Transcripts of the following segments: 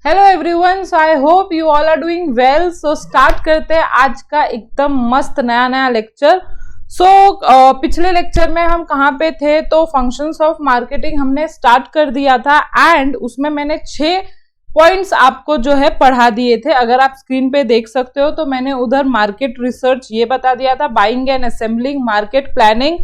Hello everyone, so I hope you all are doing well. So start करते हैं आज का एकदम मस्त नया लेक्चर। पिछले लेक्चर में हम कहाँ पे थे, तो फंक्शंस ऑफ मार्केटिंग हमने स्टार्ट कर दिया था एंड उसमें मैंने 6 पॉइंट्स आपको जो है पढ़ा दिए थे। अगर आप स्क्रीन पे देख सकते हो तो मैंने उधर मार्केट रिसर्च ये बता दिया था, buying and assembling, market planning,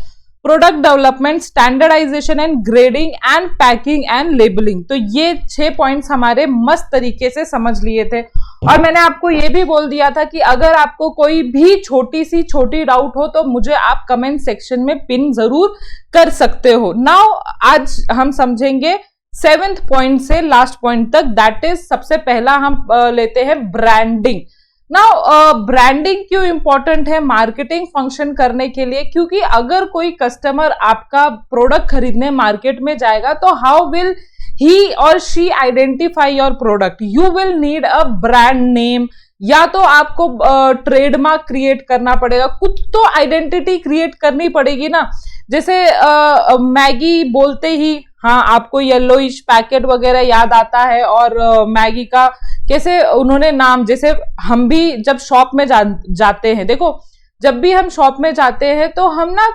product development, standardisation and grading and packing and labelling. तो ये 6 पॉइंट्स हमारे मस्त तरीके से समझ लिए थे। और मैंने आपको ये भी बोल दिया था कि अगर आपको कोई भी छोटी डाउट हो तो मुझे आप कमेंट सेक्शन में पिन जरूर कर सकते हो। नाउ आज हम समझेंगे 7th पॉइंट से लास्ट पॉइंट तक, दैट इज सबसे पहला हम लेते हैं ब्रांडिंग। नाउ ब्रांडिंग क्यों इंपॉर्टेंट है मार्केटिंग फंक्शन करने के लिए? क्योंकि अगर कोई कस्टमर आपका प्रोडक्ट खरीदने मार्केट में जाएगा तो हाउ विल ही और she identify your product? You will need a brand name, या तो आपको ट्रेडमार्क क्रिएट करना पड़ेगा, कुछ तो आइडेंटिटी क्रिएट करनी पड़ेगी ना। जैसे मैगी बोलते ही हाँ आपको येलोइश पैकेट वगैरह याद आता है, और मैगी का कैसे उन्होंने नाम, जैसे हम भी जब शॉप में जाते हैं, देखो जब भी हम शॉप में जाते हैं तो हम ना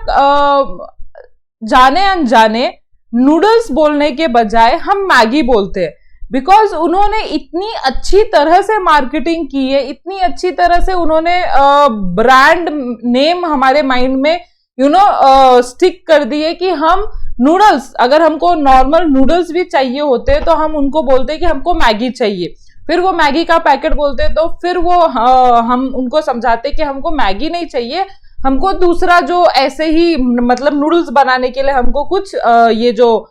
जाने अनजाने नूडल्स बोलने के बजाय हम मैगी बोलते हैं, बिकॉज उन्होंने इतनी अच्छी तरह से मार्केटिंग की है, इतनी अच्छी तरह से उन्होंने ब्रांड नेम हमारे माइंड में स्टिक कर दिए कि हम नूडल्स, अगर हमको नॉर्मल नूडल्स भी चाहिए होते हैं तो हम उनको बोलते हैं कि हमको मैगी चाहिए। फिर वो मैगी का पैकेट बोलते हैं तो फिर वो हम उनको समझाते कि हमको मैगी नहीं चाहिए, हमको दूसरा जो ऐसे ही मतलब नूडल्स बनाने के लिए हमको कुछ ये जो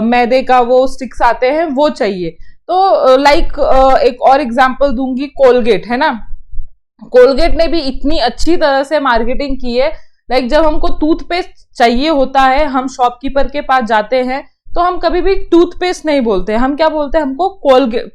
मैदे का वो स्टिक्स आते हैं वो चाहिए। तो लाइक एक और एग्जांपल दूंगी, कोलगेट है ना। कोलगेट ने भी इतनी अच्छी तरह से मार्केटिंग की है, लाइक जब हमको टूथपेस्ट चाहिए होता है, हम शॉपकीपर के पास जाते हैं तो हम कभी भी टूथपेस्ट नहीं बोलते, हम क्या बोलते हैं, हमको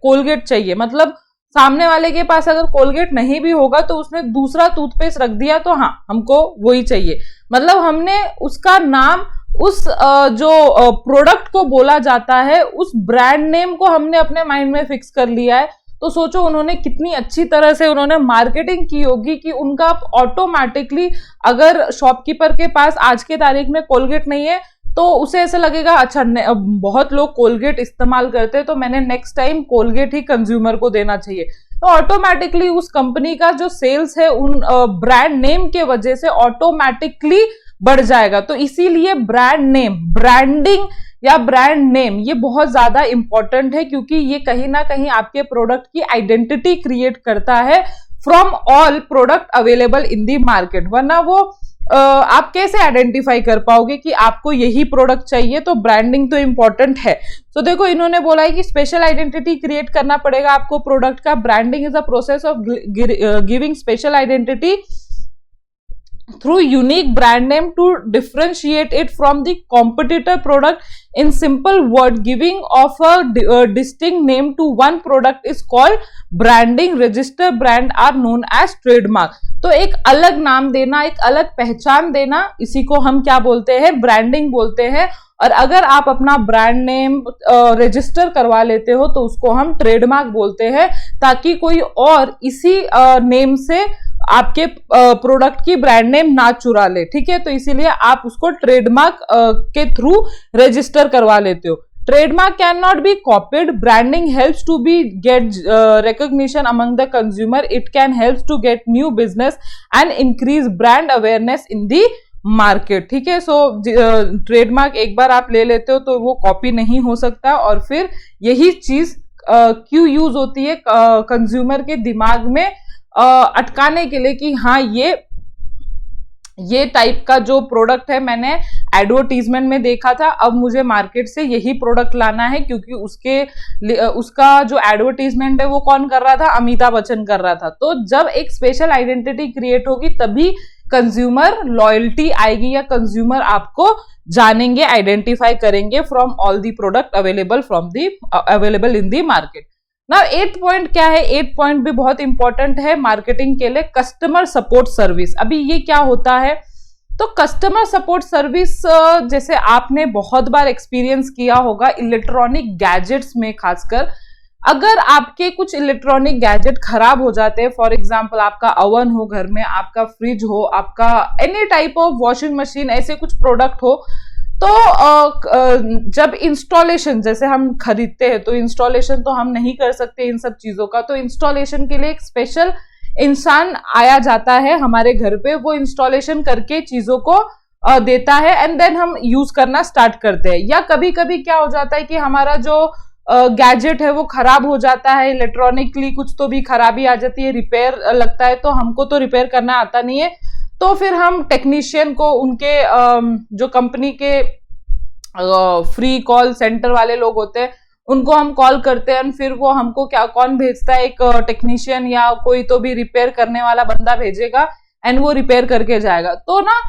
कोलगेट चाहिए। मतलब सामने वाले के पास अगर कोलगेट नहीं भी होगा तो उसने दूसरा टूथपेस्ट रख दिया तो हाँ हमको वही चाहिए। मतलब हमने उसका नाम, उस जो प्रोडक्ट को बोला जाता है, उस ब्रांड नेम को हमने अपने माइंड में फिक्स कर लिया है। तो सोचो उन्होंने कितनी अच्छी तरह से उन्होंने मार्केटिंग की होगी कि उनका ऑटोमेटिकली, अगर शॉपकीपर के पास आज के तारीख में कोलगेट नहीं है तो उसे ऐसा लगेगा अच्छा बहुत लोग कोलगेट इस्तेमाल करते हैं तो मैंने नेक्स्ट टाइम कोलगेट ही कंज्यूमर को देना चाहिए। तो ऑटोमेटिकली उस कंपनी का जो सेल्स है उन ब्रांड नेम के वजह से ऑटोमेटिकली बढ़ जाएगा। तो इसीलिए ब्रांड नेम, ब्रांडिंग या ब्रांड नेम ये बहुत ज्यादा इंपॉर्टेंट है, क्योंकि ये कहीं ना कहीं आपके प्रोडक्ट की आइडेंटिटी क्रिएट करता है from all product available in the market. वरना वो आप कैसे आइडेंटिफाई कर पाओगे कि आपको यही प्रोडक्ट चाहिए? तो ब्रांडिंग तो इंपॉर्टेंट है। तो देखो इन्होंने बोला है कि स्पेशल आइडेंटिटी क्रिएट करना पड़ेगा आपको प्रोडक्ट का। Branding is a process of giving special identity through unique brand name to differentiate it from the competitor product. In simple word, giving of a distinct name to one product is called branding. Register brand are known as trademark. तो एक अलग नाम देना, एक अलग पहचान देना, इसी को हम क्या बोलते हैं? ब्रांडिंग बोलते हैं। और अगर आप अपना ब्रांड नेम रजिस्टर करवा लेते हो तो उसको हम ट्रेडमार्क बोलते हैं, ताकि कोई और इसी नेम से आपके प्रोडक्ट की ब्रांड नेम ना चुरा ले। ठीक है, तो इसीलिए आप उसको ट्रेडमार्क के थ्रू रजिस्टर करवा लेते हो। Trademark can not be copied. Branding helps to be get recognition among the consumer. It can help to get new business and increase brand awareness in the market. ठीक है, सो trademark एक बार आप ले लेते हो तो वो कॉपी नहीं हो सकता। और फिर यही चीज क्यों यूज होती है कंज्यूमर के दिमाग में अटकाने के लिए कि हाँ ये टाइप का जो प्रोडक्ट है मैंने एडवर्टीजमेंट में देखा था, अब मुझे मार्केट से यही प्रोडक्ट लाना है, क्योंकि उसका जो एडवर्टीजमेंट है वो कौन कर रहा था? अमिताभ बच्चन कर रहा था। तो जब एक स्पेशल आइडेंटिटी क्रिएट होगी तभी कंज्यूमर लॉयल्टी आएगी, या कंज्यूमर आपको जानेंगे, आइडेंटिफाई करेंगे from all the product available in the market. ना 8th पॉइंट क्या है? 8th पॉइंट भी बहुत इंपॉर्टेंट है मार्केटिंग के लिए, कस्टमर सपोर्ट सर्विस। अभी ये क्या होता है? तो कस्टमर सपोर्ट सर्विस जैसे आपने बहुत बार एक्सपीरियंस किया होगा इलेक्ट्रॉनिक गैजेट्स में, खासकर अगर आपके कुछ इलेक्ट्रॉनिक गैजेट खराब हो जाते हैं, फॉर एग्जांपल आपका ओवन हो घर में, आपका फ्रिज हो, आपका any type of washing machine, ऐसे कुछ प्रोडक्ट हो, तो जब इंस्टॉलेशन जैसे हम खरीदते हैं तो इंस्टॉलेशन तो हम नहीं कर सकते इन सब चीजों का, तो इंस्टॉलेशन के लिए एक स्पेशल इंसान आया जाता है हमारे घर पे, वो इंस्टॉलेशन करके चीजों को देता है एंड देन हम यूज करना स्टार्ट करते हैं। या कभी कभी क्या हो जाता है कि हमारा जो गैजेट है वो खराब हो जाता है, इलेक्ट्रॉनिकली कुछ तो भी खराबी आ जाती है, रिपेयर लगता है, तो हमको तो रिपेयर करना आता नहीं है, तो फिर हम टेक्नीशियन को उनके जो कंपनी के फ्री कॉल सेंटर वाले लोग होते हैं उनको हम कॉल करते हैं, फिर वो हमको क्या कौन भेजता है, एक टेक्नीशियन या कोई तो भी रिपेयर करने वाला बंदा भेजेगा एंड वो रिपेयर करके जाएगा। तो ना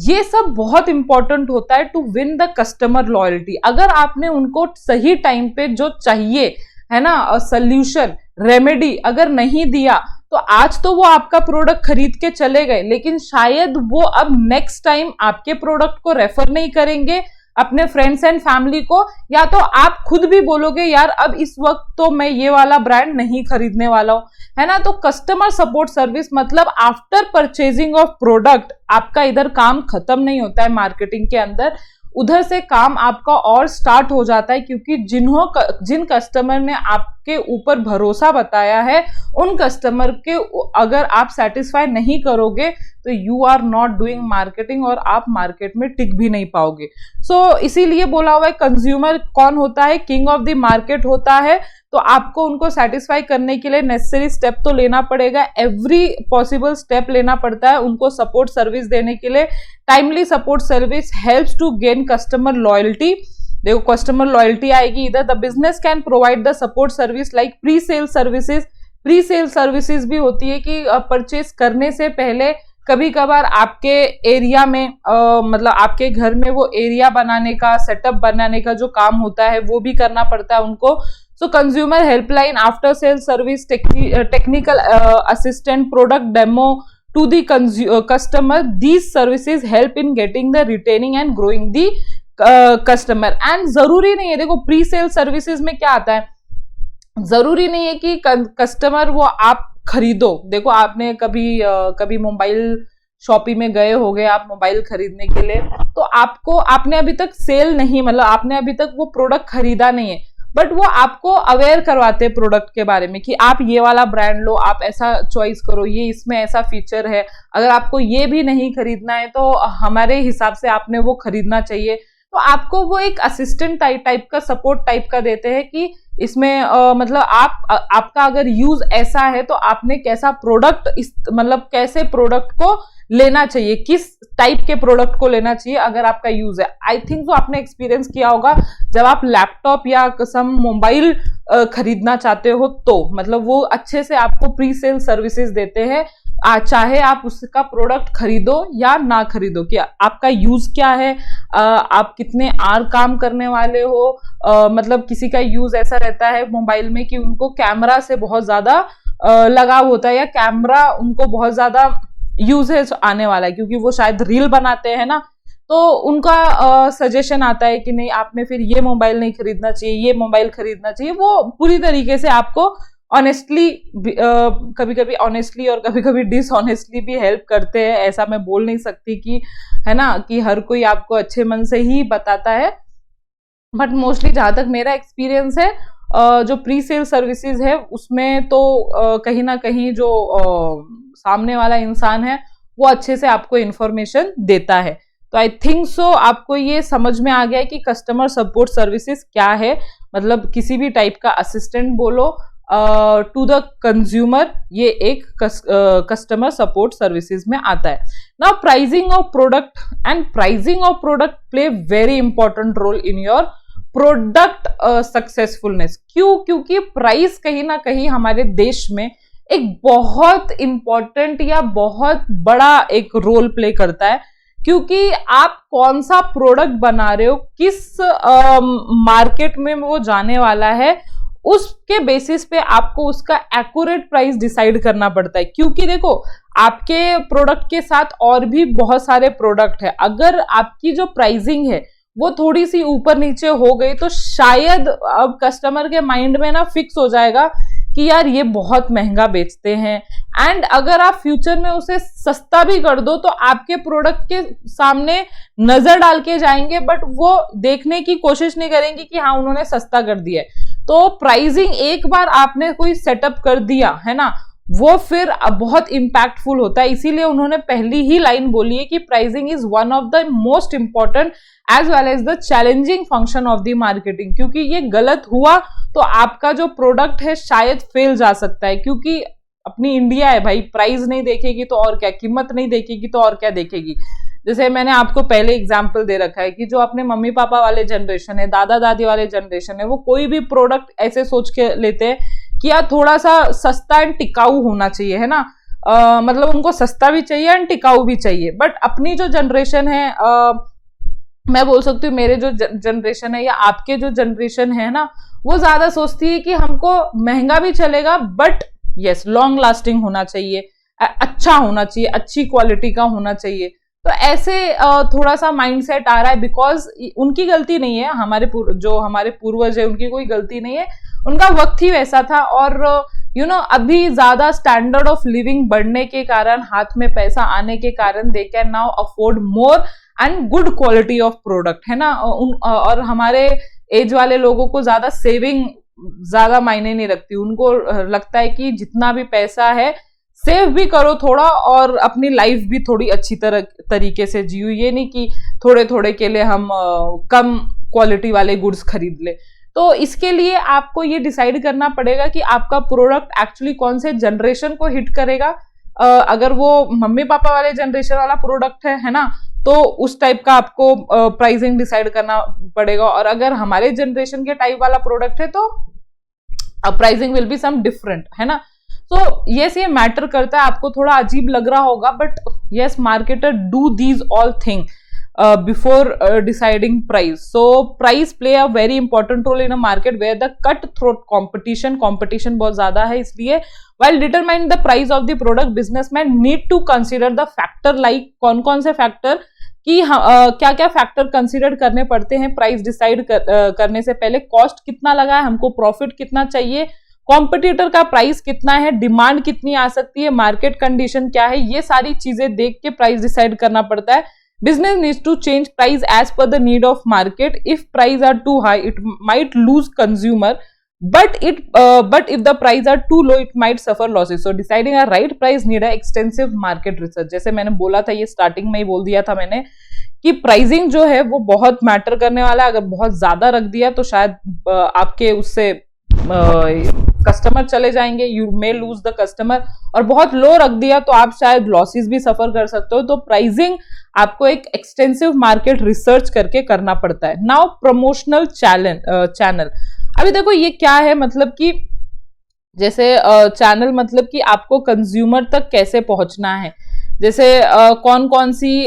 ये सब बहुत इंपॉर्टेंट होता है to win the customer loyalty. अगर आपने उनको सही टाइम पे जो चाहिए है ना सोल्यूशन रेमेडी अगर नहीं दिया, तो आज तो वो आपका प्रोडक्ट खरीद के चले गए, लेकिन शायद वो अब नेक्स्ट टाइम आपके प्रोडक्ट को रेफर नहीं करेंगे अपने फ्रेंड्स एंड फैमिली को, या तो आप खुद भी बोलोगे यार अब इस वक्त तो मैं ये वाला ब्रांड नहीं खरीदने वाला हूं, है ना। तो कस्टमर सपोर्ट सर्विस मतलब आफ्टर परचेजिंग ऑफ प्रोडक्ट आपका इधर काम खत्म नहीं होता है मार्केटिंग के अंदर, उधर से काम आपका और स्टार्ट हो जाता है, क्योंकि जिन कस्टमर ने आपके ऊपर भरोसा बताया है उन कस्टमर के अगर आप सेटिस्फाई नहीं करोगे तो you are not doing marketing और आप मार्केट में टिक भी नहीं पाओगे। सो इसीलिए बोला हुआ है कंज्यूमर कौन होता है, किंग ऑफ द मार्केट होता है। तो आपको उनको सेटिस्फाई करने के लिए नेसेसरी स्टेप तो लेना पड़ेगा, एवरी पॉसिबल स्टेप लेना पड़ता है उनको सपोर्ट सर्विस देने के लिए। Timely support service helps to gain customer loyalty. देखो कस्टमर लॉयल्टी आएगी इधर। The business can provide the support service like pre sale services. Pre sale services भी होती है कि परचेज करने से पहले कभी कभार आपके एरिया में मतलब आपके घर में वो एरिया बनाने का, सेटअप बनाने का जो काम होता है वो भी करना पड़ता है उनको। सो consumer helpline, after sale service, technical assistant, product demo to the customer, these services help in getting the retaining and growing the customer। and जरूरी नहीं है, देखो प्री सेल सर्विसेज में क्या आता है, जरूरी नहीं है कि कस्टमर वो आप खरीदो। देखो आपने कभी मोबाइल शॉपी में गए होगे आप मोबाइल खरीदने के लिए, तो आपने अभी तक सेल नहीं, मतलब आपने अभी तक वो प्रोडक्ट खरीदा नहीं है, बट वो आपको अवेयर करवाते हैं प्रोडक्ट के बारे में कि आप ये वाला ब्रांड लो, आप ऐसा चॉइस करो, ये इसमें ऐसा फीचर है, अगर आपको ये भी नहीं खरीदना है तो हमारे हिसाब से आपने वो खरीदना चाहिए। तो आपको वो एक असिस्टेंट टाइप का, सपोर्ट टाइप का देते हैं कि इसमें मतलब आपका अगर यूज ऐसा है तो आपने कैसा प्रोडक्ट मतलब कैसे प्रोडक्ट को लेना चाहिए, किस टाइप के प्रोडक्ट को लेना चाहिए अगर आपका यूज है। आई थिंक तो आपने एक्सपीरियंस किया होगा जब आप लैपटॉप या कसम मोबाइल खरीदना चाहते हो तो मतलब वो अच्छे से आपको प्री सेल सर्विसेज देते हैं, चाहे आप उसका प्रोडक्ट खरीदो या ना खरीदो, कि आपका यूज क्या है, आप कितने आर काम करने वाले हो। मतलब किसी का यूज ऐसा रहता है मोबाइल में कि उनको कैमरा से बहुत ज्यादा लगाव होता है या कैमरा उनको बहुत ज्यादा यूजेज आने वाला है, क्योंकि वो शायद रील बनाते हैं ना, तो उनका सजेशन आता है कि नहीं आपने फिर ये मोबाइल नहीं खरीदना चाहिए, ये मोबाइल खरीदना चाहिए। वो पूरी तरीके से आपको ऑनेस्टली, कभी कभी ऑनेस्टली और कभी कभी डिसऑनेस्टली भी हेल्प करते हैं। ऐसा मैं बोल नहीं सकती कि है ना कि हर कोई आपको अच्छे मन से ही बताता है, बट मोस्टली जहां तक मेरा एक्सपीरियंस है जो प्री सेल सर्विसेज है उसमें तो कहीं ना कहीं जो सामने वाला इंसान है वो अच्छे से आपको इंफॉर्मेशन देता है। तो आई थिंक सो आपको ये समझ में आ गया है कि कस्टमर सपोर्ट सर्विसेज क्या है, मतलब किसी भी टाइप का असिस्टेंट बोलो टू द कंज्यूमर, ये एक कस्टमर सपोर्ट सर्विसेज में आता है। Now pricing of product and pricing of product play very important role in your product successfulness. क्यों? क्योंकि प्राइस कहीं ना कहीं हमारे देश में एक बहुत इंपॉर्टेंट या बहुत बड़ा एक रोल प्ले करता है, क्योंकि आप कौन सा प्रोडक्ट बना रहे हो, किस मार्केट में वो जाने वाला है, उसके बेसिस पे आपको उसका एक्यूरेट प्राइस डिसाइड करना पड़ता है। क्योंकि देखो आपके प्रोडक्ट के साथ और भी बहुत सारे प्रोडक्ट है, अगर आपकी जो प्राइसिंग है वो थोड़ी सी ऊपर नीचे हो गई तो शायद अब कस्टमर के माइंड में ना फिक्स हो जाएगा कि यार ये बहुत महंगा बेचते हैं। एंड अगर आप फ्यूचर में उसे सस्ता भी कर दो तो आपके प्रोडक्ट के सामने नजर डाल के जाएंगे, बट वो देखने की कोशिश नहीं करेंगे कि हाँ उन्होंने सस्ता कर दिया है। तो प्राइसिंग एक बार आपने कोई सेटअप कर दिया है ना, वो फिर बहुत इंपैक्टफुल होता है। इसीलिए उन्होंने पहली ही लाइन बोली है कि pricing is one of the most important as well as the challenging function of the marketing, क्योंकि ये गलत हुआ तो आपका जो प्रोडक्ट है शायद फेल जा सकता है। क्योंकि अपनी इंडिया है भाई, प्राइस नहीं देखेगी तो और क्या, कीमत नहीं देखेगी तो और क्या देखेगी। जैसे मैंने आपको पहले एग्जाम्पल दे रखा है कि जो अपने मम्मी पापा वाले जनरेशन है, दादा दादी वाले जनरेशन है, वो कोई भी प्रोडक्ट ऐसे सोच के लेते हैं कि यार थोड़ा सा सस्ता एंड टिकाऊ होना चाहिए, है ना। मतलब उनको सस्ता भी चाहिए एंड टिकाऊ भी चाहिए। बट अपनी जो जनरेशन है, मैं बोल सकती हूँ मेरे जो जनरेशन है या आपके जो जनरेशन है ना, वो ज्यादा सोचती है कि हमको महंगा भी चलेगा बट यस लॉन्ग लास्टिंग होना चाहिए, अच्छा होना चाहिए, अच्छी क्वालिटी का होना चाहिए। तो ऐसे थोड़ा सा माइंडसेट आ रहा है, बिकॉज उनकी गलती नहीं है, जो हमारे पूर्वज है उनकी कोई गलती नहीं है, उनका वक्त ही वैसा था। और अभी ज्यादा स्टैंडर्ड ऑफ लिविंग बढ़ने के कारण, हाथ में पैसा आने के कारण they can now afford more and good quality of product, है ना। और हमारे एज वाले लोगों को ज्यादा सेविंग ज्यादा मायने नहीं रखती, उनको लगता है कि जितना भी पैसा है सेव भी करो थोड़ा और अपनी लाइफ भी थोड़ी अच्छी तरीके से जियो। ये नहीं कि थोड़े थोड़े के लिए हम कम क्वालिटी वाले गुड्स खरीद ले। तो इसके लिए आपको ये डिसाइड करना पड़ेगा कि आपका प्रोडक्ट एक्चुअली कौन से जनरेशन को हिट करेगा। अगर वो मम्मी पापा वाले जनरेशन वाला प्रोडक्ट है ना, तो उस टाइप का आपको प्राइसिंग डिसाइड करना पड़ेगा। और अगर हमारे जनरेशन के टाइप वाला प्रोडक्ट है तो pricing will be some different, है ना। तो यस ये मैटर करता है, आपको थोड़ा अजीब लग रहा होगा, but yes marketer do these all thing before deciding price. So price play a very important role in a market where the cutthroat competition बहुत ज्यादा है, इसलिए while determining the price of the product, businessmen need to consider the factor like कौन कौन से factor कि क्या क्या फैक्टर कंसिडर करने पड़ते हैं प्राइस डिसाइड करने से पहले। कॉस्ट कितना लगा है हमको, प्रॉफिट कितना चाहिए, कॉम्पिटिटर का प्राइस कितना है, डिमांड कितनी आ सकती है, मार्केट कंडीशन क्या है, ये सारी चीजें देख के प्राइस डिसाइड करना पड़ता है। Business needs to change price as per the need of market. If price are too high, it might lose consumer, but if the price are too low, it might suffer losses. So deciding a right price need a extensive market research. जैसे मैंने बोला था, ये starting में ही बोल दिया था मैंने कि प्राइसिंग जो है वो बहुत मैटर करने वाला है। अगर बहुत ज्यादा रख दिया तो शायद आपके उससे कस्टमर चले जाएंगे, you may lose the customer, और बहुत लो रख दिया तो आप शायद लॉसेस भी सफर कर सकते हो। तो प्राइसिंग आपको एक एक्सटेंसिव मार्केट रिसर्च करके करना पड़ता है। नाउ प्रमोशनल चैनल, अभी देखो ये क्या है, मतलब कि जैसे चैनल मतलब कि आपको कंज्यूमर तक कैसे पहुंचना है, जैसे कौन कौन सी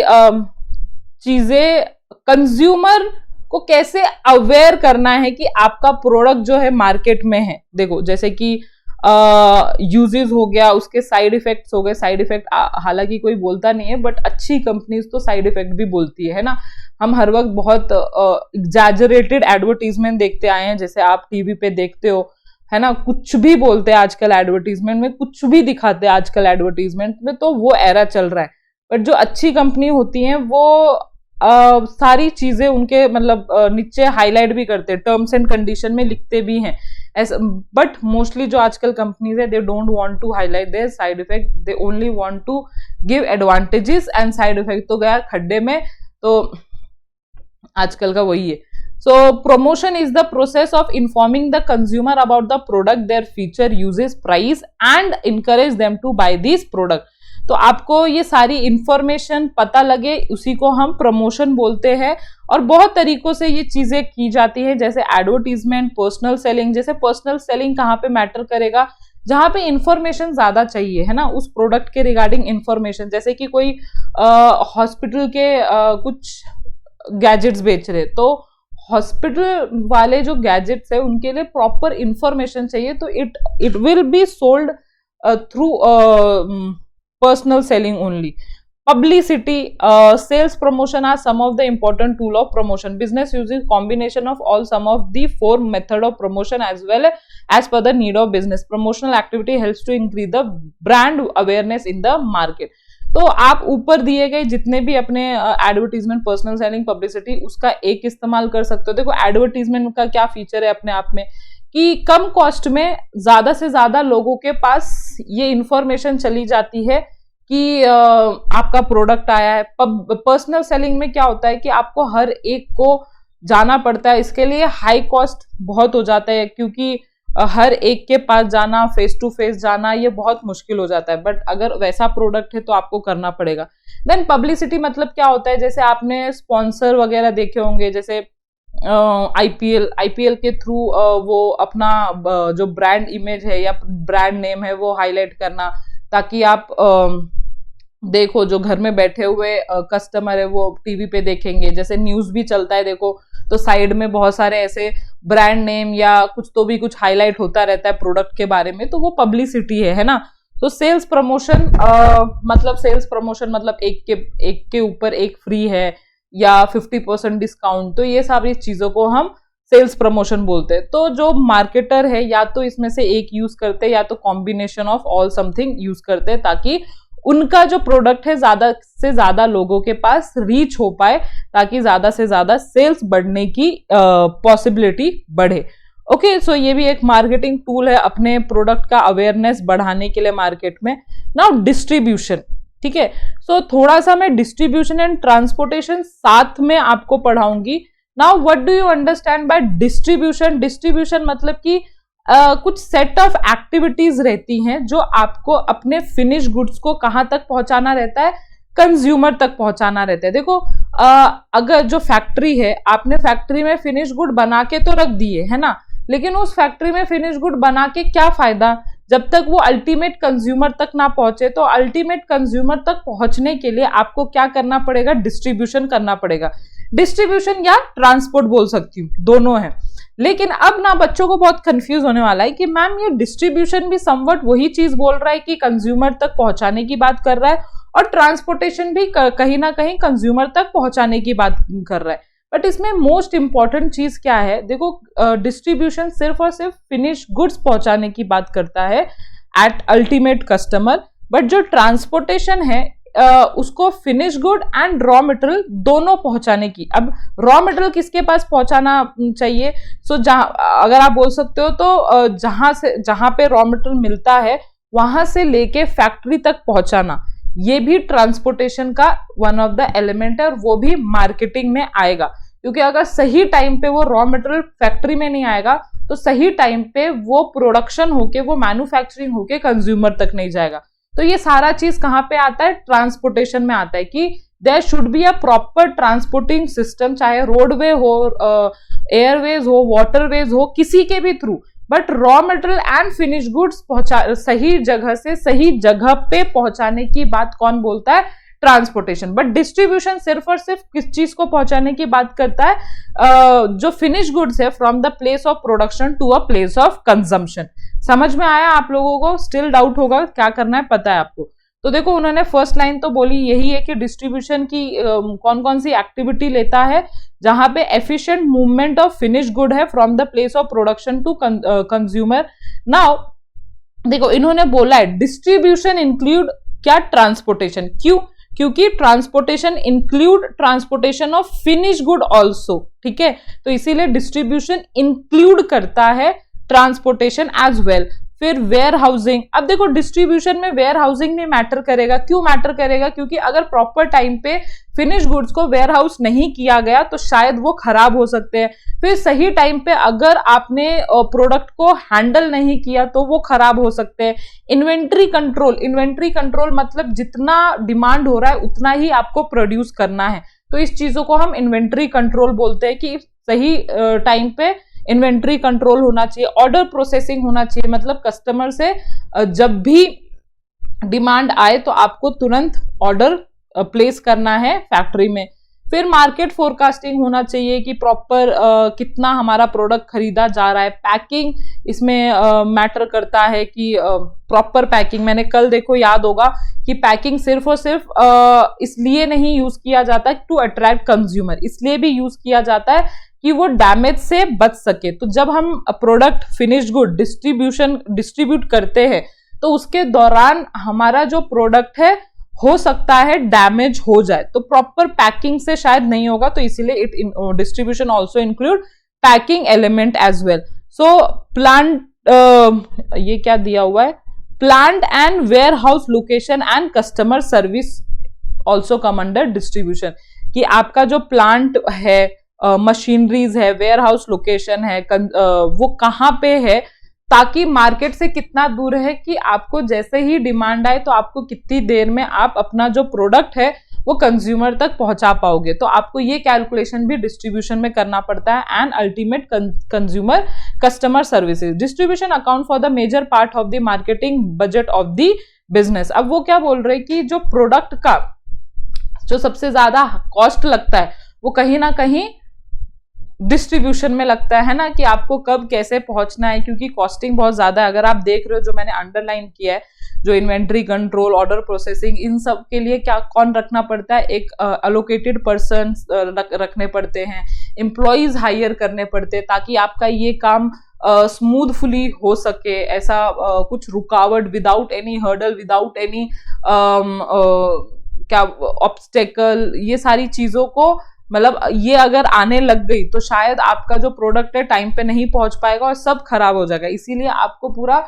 चीजें कंज्यूमर को कैसे अवेयर करना है कि आपका प्रोडक्ट जो है मार्केट में है। देखो जैसे कि यूजेस हो गया, उसके साइड इफेक्ट्स हो गए। साइड इफेक्ट हालांकि कोई बोलता नहीं है, बट अच्छी कंपनीज तो साइड इफेक्ट भी बोलती है ना। हम हर वक्त बहुत एग्जैजरेटेड एडवर्टीजमेंट देखते आए हैं, जैसे आप टीवी पे देखते हो, है ना, कुछ भी बोलते हैं आजकल एडवर्टीजमेंट में, कुछ भी दिखाते हैं आजकल एडवर्टीजमेंट में, तो वो एरा चल रहा है। बट जो अच्छी कंपनी होती है वो सारी चीजें उनके मतलब नीचे हाईलाइट भी करते हैं, टर्म्स एंड कंडीशन में लिखते भी हैं ऐसा। बट मोस्टली जो आजकल कंपनीज है, they don't want to highlight their side effect, they only want to give advantages and side effect तो गया खड्डे में। तो आजकल का वही है। So promotion is the process of informing the consumer about the product, their feature, uses, price and encourage them to buy this product. तो आपको ये सारी इंफॉर्मेशन पता लगे, उसी को हम प्रमोशन बोलते हैं। और बहुत तरीकों से ये चीजें की जाती है, जैसे एडवर्टीजमेंट, पर्सनल सेलिंग। जैसे पर्सनल सेलिंग कहाँ पे मैटर करेगा, जहां पे इंफॉर्मेशन ज्यादा चाहिए, है ना, उस प्रोडक्ट के रिगार्डिंग इंफॉर्मेशन। जैसे कि कोई हॉस्पिटल के कुछ गैजेट्स बेच रहे, तो हॉस्पिटल वाले जो गैजेट्स है उनके लिए प्रॉपर इंफॉर्मेशन चाहिए, तो it will be sold through personal selling only. Publicity, sales promotion are some of the important tool of promotion. Business uses combination of all some of the four method of promotion as well as per the need of business. Promotional activity helps to increase the brand awareness in the market. तो आप ऊपर दिए गए जितने भी अपने advertisement, personal selling, publicity, उसका एक इस्तेमाल कर सकते हो। देखो एडवर्टीजमेंट का क्या फीचर है अपने आप में कि कम कॉस्ट में ज्यादा से ज्यादा लोगों के पास ये इंफॉर्मेशन चली जाती है कि आपका प्रोडक्ट आया है। पर्सनल सेलिंग में क्या होता है कि आपको हर एक को जाना पड़ता है, इसके लिए हाई कॉस्ट बहुत हो जाता है, क्योंकि हर एक के पास जाना, फेस टू फेस जाना, ये बहुत मुश्किल हो जाता है। बट अगर वैसा प्रोडक्ट है तो आपको करना पड़ेगा। देन पब्लिसिटी मतलब क्या होता है, जैसे आपने स्पॉन्सर वगैरह देखे होंगे, जैसे आईपीएल के थ्रू वो अपना जो ब्रांड इमेज है या ब्रांड नेम है वो हाईलाइट करना, ताकि आप देखो जो घर में बैठे हुए कस्टमर है वो टीवी पे देखेंगे। जैसे न्यूज भी चलता है देखो, तो साइड में बहुत सारे ऐसे ब्रांड नेम या कुछ तो भी कुछ हाईलाइट होता रहता है प्रोडक्ट के बारे में, तो वो पब्लिसिटी है ना। तो सेल्स प्रमोशन मतलब एक के ऊपर एक फ्री है या 50% डिस्काउंट, तो ये सारी चीजों को हम सेल्स प्रमोशन बोलते हैं। तो जो मार्केटर है या तो इसमें से एक यूज करते हैं या तो combination of all something use करते हैं, ताकि उनका जो प्रोडक्ट है ज्यादा से ज्यादा लोगों के पास रीच हो पाए, ताकि ज्यादा से ज्यादा सेल्स बढ़ने की पॉसिबिलिटी बढ़े। ओके, सो ये भी एक मार्केटिंग टूल है अपने प्रोडक्ट का अवेयरनेस बढ़ाने के लिए मार्केट में। नाउ डिस्ट्रीब्यूशन, ठीक है। सो थोड़ा सा मैं डिस्ट्रीब्यूशन एंड ट्रांसपोर्टेशन साथ में आपको पढ़ाऊंगी। Now what do you understand by distribution? Distribution मतलब कि कुछ सेट ऑफ एक्टिविटीज रहती हैं जो आपको अपने फिनिश गुड्स को कहां तक पहुंचाना रहता है, कंज्यूमर तक पहुंचाना रहता है। देखो अगर जो फैक्ट्री है, आपने फैक्ट्री में फिनिश गुड बना के तो रख दिए है ना, लेकिन उस फैक्ट्री में फिनिश गुड बना के क्या फायदा जब तक वो अल्टीमेट कंज्यूमर तक ना पहुंचे। तो अल्टीमेट कंज्यूमर तक पहुंचने के लिए आपको क्या करना पड़ेगा, डिस्ट्रीब्यूशन करना पड़ेगा। डिस्ट्रीब्यूशन या ट्रांसपोर्ट बोल सकती हूँ, दोनों है। लेकिन अब ना बच्चों को बहुत कंफ्यूज होने वाला है कि मैम ये डिस्ट्रीब्यूशन भी समवट वही चीज बोल रहा है कि कंज्यूमर तक पहुंचाने की बात कर रहा है, और ट्रांसपोर्टेशन भी कहीं ना कहीं कंज्यूमर तक पहुंचाने की बात कर रहा है। बट इसमें मोस्ट इंपॉर्टेंट चीज क्या है, देखो डिस्ट्रीब्यूशन सिर्फ और सिर्फ फिनिश गुड्स पहुंचाने की बात करता है एट अल्टीमेट कस्टमर, बट जो ट्रांसपोर्टेशन है उसको finish good and raw material दोनों पहुंचाने की। अब रॉ मटेरियल किसके पास पहुंचाना चाहिए? सो अगर आप बोल सकते हो तो जहां पे रॉ मटेरियल मिलता है वहां से लेके फैक्ट्री तक पहुंचाना, ये भी ट्रांसपोर्टेशन का वन ऑफ द एलिमेंट है, और वो भी मार्केटिंग में आएगा। क्योंकि अगर सही टाइम पे वो रॉ मटेरियल फैक्ट्री में नहीं आएगा तो सही टाइम पे वो प्रोडक्शन होके, वो मैन्युफैक्चरिंग होके कंज्यूमर तक नहीं जाएगा। तो ये सारा चीज कहां पे आता है, ट्रांसपोर्टेशन में आता है कि there should be a proper transporting system, चाहे रोडवे हो, एयरवेज हो, वाटरवेज हो, किसी के भी थ्रू, but raw material and finish goods सही जगह से सही जगह पे पहुंचाने की बात कौन बोलता है, ट्रांसपोर्टेशन। बट डिस्ट्रीब्यूशन सिर्फ और सिर्फ किस चीज को पहुंचाने की बात करता है, जो फिनिश गुड्स है from the place of production to a place of consumption. समझ में आया आप लोगों को? स्टिल डाउट होगा, क्या करना है पता है आपको? तो देखो उन्होंने फर्स्ट लाइन तो बोली यही है कि डिस्ट्रीब्यूशन की कौन कौन सी एक्टिविटी लेता है, जहां पे efficient movement of finish good है from the place of production to consumer. Now देखो इन्होंने बोला है डिस्ट्रीब्यूशन इंक्लूड क्या, ट्रांसपोर्टेशन। क्यों? क्योंकि transportation include transportation of finish good also, ठीक है। तो इसीलिए डिस्ट्रीब्यूशन इंक्लूड करता है ट्रांसपोर्टेशन एज वेल। फिर वेयर हाउसिंग, अब देखो डिस्ट्रीब्यूशन में वेयर हाउसिंग भी मैटर करेगा। क्यों मैटर करेगा? क्योंकि अगर प्रॉपर टाइम पे फिनिश गुड्स को वेयर हाउस नहीं किया गया तो शायद वो खराब हो सकते हैं। फिर सही टाइम पे अगर आपने प्रोडक्ट को हैंडल नहीं किया तो वो खराब हो सकते हैं। इन्वेंट्री कंट्रोल मतलब जितना डिमांड हो रहा है उतना ही आपको प्रोड्यूस करना है, तो इस चीजों को हम इन्वेंट्री कंट्रोल बोलते हैं कि सही टाइम पे इन्वेंट्री कंट्रोल होना चाहिए। ऑर्डर प्रोसेसिंग होना चाहिए, मतलब कस्टमर से जब भी डिमांड आए तो आपको तुरंत ऑर्डर प्लेस करना है फैक्ट्री में। फिर मार्केट फोरकास्टिंग होना चाहिए कि प्रॉपर कितना हमारा प्रोडक्ट खरीदा जा रहा है। पैकिंग इसमें मैटर करता है कि प्रॉपर पैकिंग, मैंने कल देखो याद होगा कि पैकिंग सिर्फ और सिर्फ इसलिए नहीं यूज किया जाता टू अट्रैक्ट कंज्यूमर, इसलिए भी यूज किया जाता है कि वो डैमेज से बच सके। तो जब हम प्रोडक्ट फिनिश्ड गुड डिस्ट्रीब्यूट करते हैं तो उसके दौरान हमारा जो प्रोडक्ट है हो सकता है डैमेज हो जाए, तो प्रॉपर पैकिंग से शायद नहीं होगा, तो इसीलिए distribution also include packing element as well. So plant, ये क्या दिया हुआ है, plant and warehouse location and customer service also come under distribution, कि आपका जो प्लांट है, मशीनरीज है, वेयर हाउस लोकेशन है, वो कहाँ पे है, ताकि मार्केट से कितना दूर है कि आपको जैसे ही डिमांड आए तो आपको कितनी देर में आप अपना जो प्रोडक्ट है वो कंज्यूमर तक पहुंचा पाओगे। तो आपको ये कैलकुलेशन भी डिस्ट्रीब्यूशन में करना पड़ता है। And ultimate consumer customer services, distribution account for the major part of the marketing budget of the business. अब वो क्या बोल रहे हैं कि जो प्रोडक्ट का जो सबसे ज्यादा कॉस्ट लगता है वो कहीं ना कहीं डिस्ट्रीब्यूशन में लगता है ना, कि आपको कब कैसे पहुंचना है, क्योंकि कॉस्टिंग बहुत ज्यादा है। अगर आप देख रहे हो जो मैंने अंडरलाइन किया है, जो इन्वेंट्री कंट्रोल, ऑर्डर प्रोसेसिंग, इन सब के लिए क्या कौन रखना पड़ता है, एक अलोकेटेड पर्सन रखने पड़ते हैं, एम्प्लॉइज हायर करने पड़ते हैं, ताकि आपका ये काम स्मूथफुली हो सके। ऐसा कुछ रुकावट, without any hurdle, without any क्या ऑब्स्टेकल, ये सारी चीजों को मतलब ये अगर आने लग गई तो शायद आपका जो प्रोडक्ट है टाइम पे नहीं पहुंच पाएगा और सब खराब हो जाएगा। इसीलिए आपको पूरा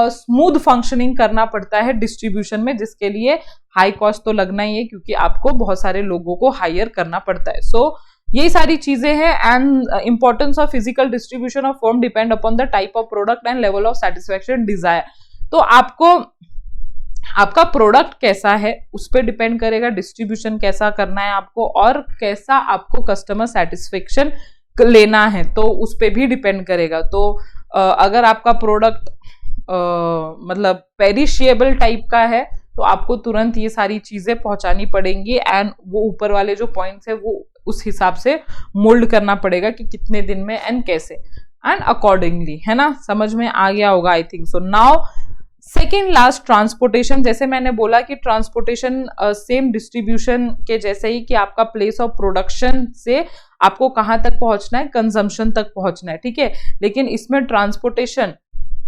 स्मूथ फंक्शनिंग करना पड़ता है डिस्ट्रीब्यूशन में, जिसके लिए हाई कॉस्ट तो लगना ही है, क्योंकि आपको बहुत सारे लोगों को हायर करना पड़ता है। सो यही सारी चीजें हैं। And importance of physical distribution of firm depend upon the type of product and level of satisfaction desire. तो आपका प्रोडक्ट कैसा है उस पर डिपेंड करेगा डिस्ट्रीब्यूशन कैसा करना है आपको, और कैसा आपको कस्टमर सेटिस्फेक्शन लेना है तो उस पर भी डिपेंड करेगा। तो अगर आपका प्रोडक्ट मतलब पेरिशिएबल टाइप का है तो आपको तुरंत ये सारी चीजें पहुंचानी पड़ेंगी, एंड वो ऊपर वाले जो पॉइंट्स है वो उस हिसाब से मोल्ड करना पड़ेगा कि कितने दिन में एंड कैसे, एंड अकॉर्डिंगली, है ना, समझ में आ गया होगा I think so. Now second last, transportation. जैसे मैंने बोला कि ट्रांसपोर्टेशन सेम डिस्ट्रीब्यूशन के जैसे ही, कि आपका प्लेस ऑफ प्रोडक्शन से आपको कहाँ तक पहुंचना है, कंजम्पशन तक पहुंचना है, ठीक है। लेकिन इसमें ट्रांसपोर्टेशन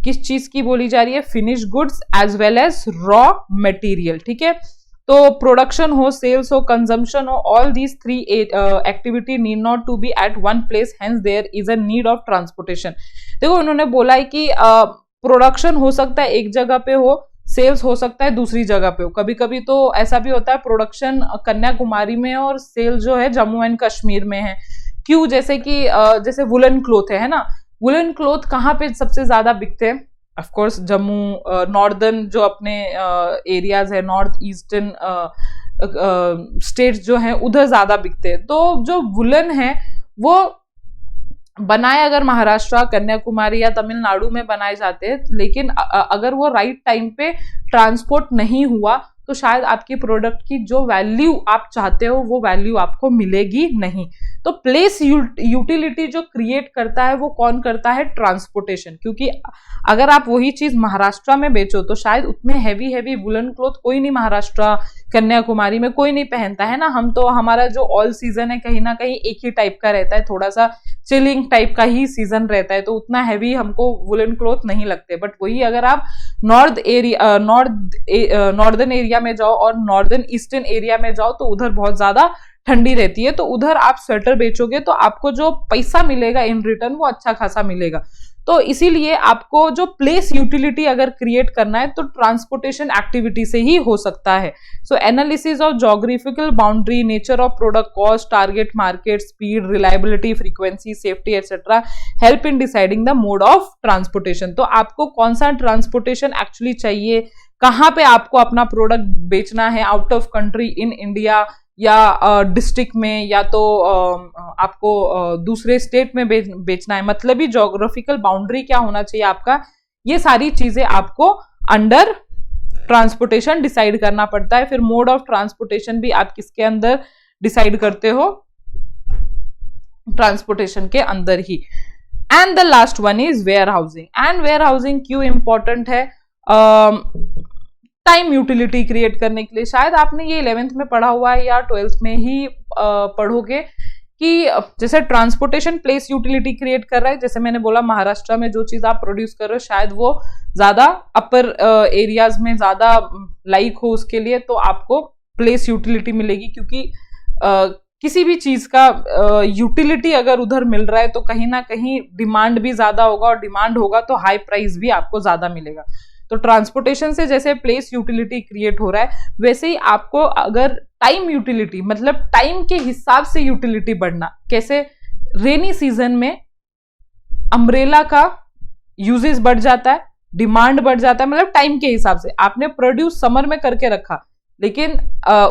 किस चीज की बोली जा रही है, finish goods as well as raw material, ठीक है। तो प्रोडक्शन हो, सेल्स हो, कंजम्पशन हो, all these three activity need not to be at one place, hence there is a need of transportation. देखो उन्होंने बोला है कि प्रोडक्शन हो सकता है एक जगह पे हो, सेल्स हो सकता है दूसरी जगह पे हो। कभी कभी तो ऐसा भी होता है प्रोडक्शन कन्याकुमारी में और सेल जो है जम्मू एंड कश्मीर में है। क्यों? जैसे कि जैसे वुलन क्लोथ है ना, वुलन क्लोथ कहाँ पे सबसे ज्यादा बिकते हैं? ऑफ कोर्स जम्मू, नॉर्दर्न जो अपने एरियाज है, नॉर्थ ईस्टर्न स्टेट्स जो हैं उधर ज्यादा बिकते हैं। तो जो वुलन है वो बनाए अगर महाराष्ट्र, कन्याकुमारी या तमिलनाडु में बनाए जाते हैं, लेकिन अगर वो राइट टाइम पे ट्रांसपोर्ट नहीं हुआ तो शायद आपकी प्रोडक्ट की जो वैल्यू आप चाहते हो वो वैल्यू आपको मिलेगी नहीं। तो प्लेस यूटिलिटी जो क्रिएट करता है वो कौन करता है? ट्रांसपोर्टेशन। क्योंकि अगर आप वही चीज महाराष्ट्र में बेचो तो शायद उतने हैवी वुलन क्लोथ कोई नहीं, महाराष्ट्र कन्याकुमारी में कोई नहीं पहनता है ना। हम तो, हमारा जो ऑल सीजन है कहीं ना कहीं एक ही टाइप का रहता है, थोड़ा सा चिलिंग टाइप का ही सीजन रहता है, तो उतना हैवी हमको वुलन क्लोथ नहीं लगते। बट वही अगर आप नॉर्दर्न एरिया में जाओ और नॉर्दर्न ईस्टर्न एरिया में जाओ तो उधर बहुत ज्यादा ठंडी रहती है, तो उधर आप स्वेटर बेचोगे तो आपको जो पैसा मिलेगा इन रिटर्न वो अच्छा खासा मिलेगा। तो इसीलिए आपको जो प्लेस यूटिलिटी अगर क्रिएट करना है तो ट्रांसपोर्टेशन एक्टिविटी से ही हो सकता है। So analysis of geographical boundary, nature of product, cost, target market, speed, reliability, frequency, safety etcetera help in deciding the mode of transportation. तो आपको कौन सा ट्रांसपोर्टेशन एक्चुअली चाहिए, कहाँ पे आपको अपना प्रोडक्ट बेचना है, out of country, in India, या डिस्ट्रिक्ट में, या तो आपको दूसरे स्टेट में बेचना है, मतलब ही ज्योग्राफिकल बाउंड्री क्या होना चाहिए आपका, ये सारी चीजें आपको अंडर ट्रांसपोर्टेशन डिसाइड करना पड़ता है। फिर मोड ऑफ ट्रांसपोर्टेशन भी आप किसके अंदर डिसाइड करते हो ट्रांसपोर्टेशन के अंदर ही। And the last one is warehousing. And warehousing क्यों इंपॉर्टेंट है? टाइम यूटिलिटी क्रिएट करने के लिए। शायद आपने ये 11th में पढ़ा हुआ है या 12th में ही पढ़ोगे कि जैसे ट्रांसपोर्टेशन प्लेस यूटिलिटी क्रिएट कर रहा है। जैसे मैंने बोला महाराष्ट्र में जो चीज आप प्रोड्यूस कर रहे हो शायद वो ज्यादा अपर एरियाज में ज्यादा लाइक हो, उसके लिए तो आपको प्लेस यूटिलिटी मिलेगी, क्योंकि किसी भी चीज का यूटिलिटी अगर उधर मिल रहा है तो कहीं ना कहीं डिमांड भी ज्यादा होगा, और डिमांड होगा तो हाई प्राइस भी आपको ज्यादा मिलेगा। तो ट्रांसपोर्टेशन से जैसे प्लेस यूटिलिटी क्रिएट हो रहा है, वैसे ही आपको अगर टाइम यूटिलिटी मतलब टाइम के हिसाब से यूटिलिटी बढ़ना, कैसे रेनी सीजन में अम्ब्रेला का यूजेस बढ़ जाता है, डिमांड बढ़ जाता है, मतलब टाइम के हिसाब से। आपने प्रोड्यूस समर में करके रखा, लेकिन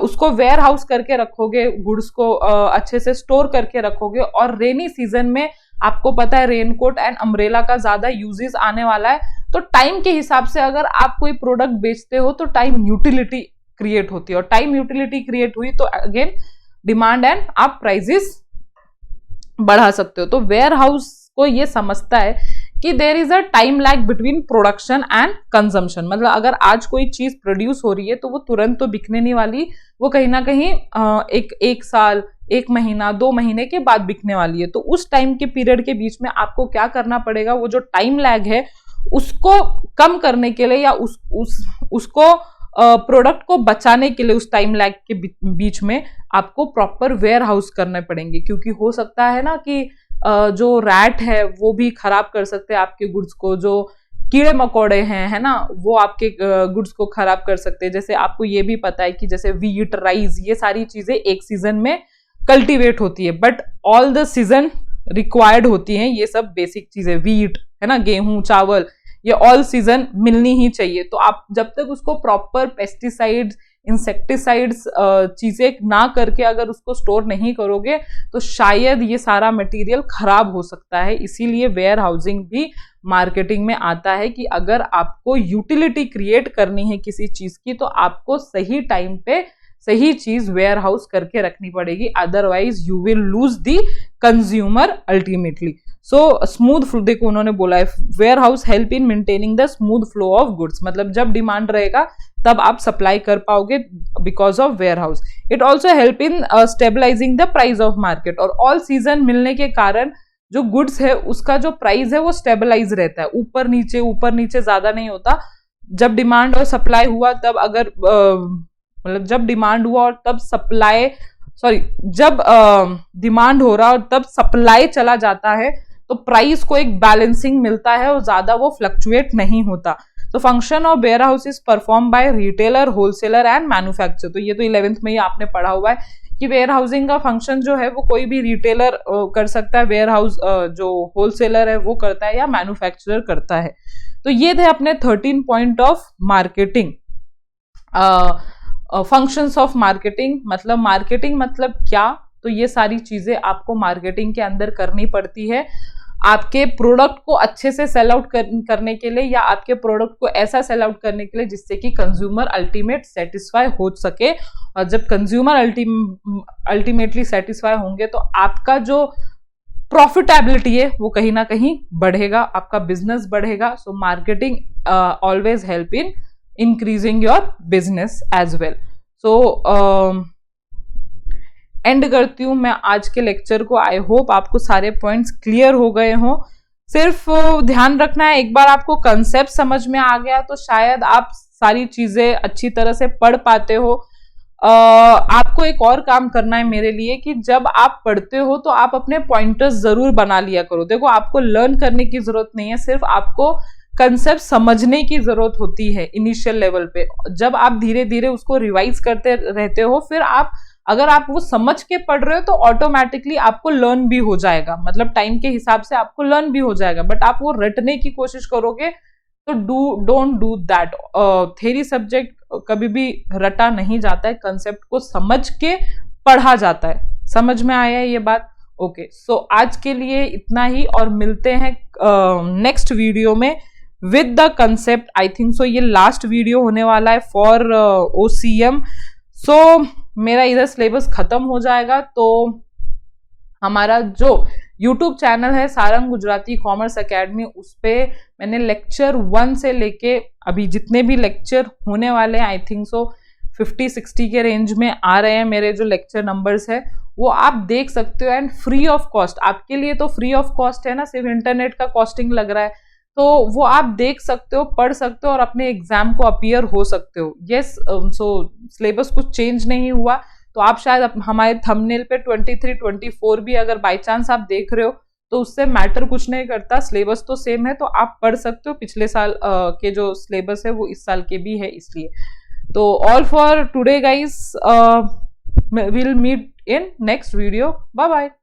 उसको वेयर हाउस करके रखोगे, गुड्स को अच्छे से स्टोर करके रखोगे, और रेनी सीजन में आपको पता है रेनकोट एंड अम्ब्रेला का ज्यादा यूजेस आने वाला है, तो टाइम के हिसाब से अगर आप कोई प्रोडक्ट बेचते हो तो टाइम यूटिलिटी क्रिएट होती है, और टाइम यूटिलिटी क्रिएट हुई तो अगेन डिमांड एंड आप प्राइसेस बढ़ा सकते हो। तो वेयर हाउस को ये समझता है कि there is a time lag between production and consumption. मतलब अगर आज कोई चीज प्रोड्यूस हो रही है तो वो तुरंत तो बिकने नहीं वाली, वो कहीं ना कहीं एक साल, 1 महीना, 2 महीने के बाद बिकने वाली है। तो उस टाइम के पीरियड के बीच में आपको क्या करना पड़ेगा, वो जो टाइम लैग है उसको कम करने के लिए या उसको प्रोडक्ट को बचाने के लिए उस टाइम लैग के बीच में आपको प्रॉपर वेयर हाउस करने पड़ेंगे। क्योंकि हो सकता है ना कि जो रैट है वो भी खराब कर सकते हैं आपके गुड्स को, जो कीड़े मकोड़े हैं, है ना, वो आपके गुड्स को खराब कर सकते हैं। जैसे आपको ये भी पता है कि जैसे वीट, राइस, ये सारी चीजें एक सीजन में कल्टीवेट होती है, but all the season required होती हैं ये सब बेसिक चीजें। वीट है ना, गेहूं, चावल, ये ऑल सीजन मिलनी ही चाहिए। तो आप जब तक उसको प्रॉपर पेस्टिसाइड्स, इंसेक्टिसाइड्स चीजें ना करके अगर उसको स्टोर नहीं करोगे तो शायद ये सारा मटेरियल खराब हो सकता है। इसीलिए वेयर हाउसिंग भी मार्केटिंग में आता है कि अगर आपको यूटिलिटी क्रिएट करनी है किसी चीज की तो आपको सही टाइम पे सही चीज वेयर हाउस करके रखनी पड़ेगी, otherwise you will lose the consumer ultimately. So smooth flow, देखो उन्होंने बोला है warehouse help in maintaining the smooth flow of goods. मतलब जब डिमांड रहेगा तब आप सप्लाई कर पाओगे because of warehouse. It also help in stabilising the price of market. और ऑल सीजन मिलने के कारण जो गुड्स है उसका जो प्राइस है वो स्टेबलाइज रहता है, ऊपर नीचे ज्यादा नहीं होता। जब डिमांड और सप्लाई हुआ तब अगर मतलब जब डिमांड हुआ और तब जब डिमांड हो रहा और तब सप्लाई चला जाता है तो प्राइस को एक बैलेंसिंग मिलता है और ज्यादा वो फ्लक्चुएट नहीं होता। तो function of warehouse is perform by retailer, wholesaler and manufacture. तो ये तो 11th में ही आपने पढ़ा हुआ है कि वेयर हाउसिंग का फंक्शन जो है वो कोई भी रिटेलर कर सकता है, वेयर हाउस जो होलसेलर है वो करता है, या मैन्युफैक्चरर करता है। तो ये थे अपने 13 point of marketing, functions of marketing. मतलब मार्केटिंग मतलब क्या, तो ये सारी चीजें आपको मार्केटिंग के अंदर करनी पड़ती है आपके प्रोडक्ट को अच्छे से सेल आउट करने के लिए, या आपके प्रोडक्ट को ऐसा सेल आउट करने के लिए जिससे कि कंज्यूमर अल्टीमेट सेटिस्फाई हो सके। और जब कंज्यूमर अल्टीमेटली सेटिस्फाई होंगे तो आपका जो प्रॉफिटेबिलिटी है वो कहीं ना कहीं बढ़ेगा, आपका बिजनेस बढ़ेगा। So marketing always help in increasing your business as well. So end करती हूँ मैं आज के लेक्चर को। आई होप आपको सारे पॉइंट्स क्लियर हो गए हों। सिर्फ ध्यान रखना है, एक बार आपको कंसेप्ट समझ में आ गया तो शायद आप सारी चीजें अच्छी तरह से पढ़ पाते हो। आपको एक और काम करना है मेरे लिए कि जब आप पढ़ते हो तो आप अपने पॉइंटर्स जरूर बना लिया करो। देखो आपको लर्न करने की जरूरत नहीं है, सिर्फ आपको कंसेप्ट समझने की जरूरत होती है इनिशियल लेवल पे। जब आप धीरे धीरे उसको रिवाइज करते रहते हो, फिर आप अगर आप वो समझ के पढ़ रहे हो तो ऑटोमेटिकली आपको लर्न भी हो जाएगा, मतलब टाइम के हिसाब से आपको लर्न भी हो जाएगा। बट आप वो रटने की कोशिश करोगे तो don't do that. Theory subject कभी भी रटा नहीं जाता है, कंसेप्ट को समझ के पढ़ा जाता है। समझ में आया ये बात? ओके, सो आज के लिए इतना ही और मिलते हैं नेक्स्ट वीडियो में with the concept. I think so ये लास्ट वीडियो होने वाला है फॉर OCM। सो मेरा इधर सिलेबस खत्म हो जाएगा तो हमारा जो YouTube चैनल है सारंग गुजराती कॉमर्स एकेडमी, उस पे मैंने लेक्चर 1 से लेके अभी जितने भी लेक्चर होने वाले हैं, आई थिंक सो 50-60 के रेंज में आ रहे हैं मेरे जो लेक्चर नंबर्स है, वो आप देख सकते हो एंड फ्री ऑफ कॉस्ट। आपके लिए तो फ्री ऑफ कॉस्ट है ना, सिर्फ इंटरनेट का कॉस्टिंग लग रहा है, तो वो आप देख सकते हो, पढ़ सकते हो और अपने एग्जाम को अपीयर हो सकते हो। यस, सो सिलेबस कुछ चेंज नहीं हुआ, तो आप शायद हमारे थंबनेल पे 23-24 भी अगर बाई चांस आप देख रहे हो तो उससे मैटर कुछ नहीं करता, सिलेबस तो सेम है, तो आप पढ़ सकते हो। पिछले साल के जो सिलेबस है वो इस साल के भी है इसलिए। तो all for today guys, will meet in next video. Bye bye.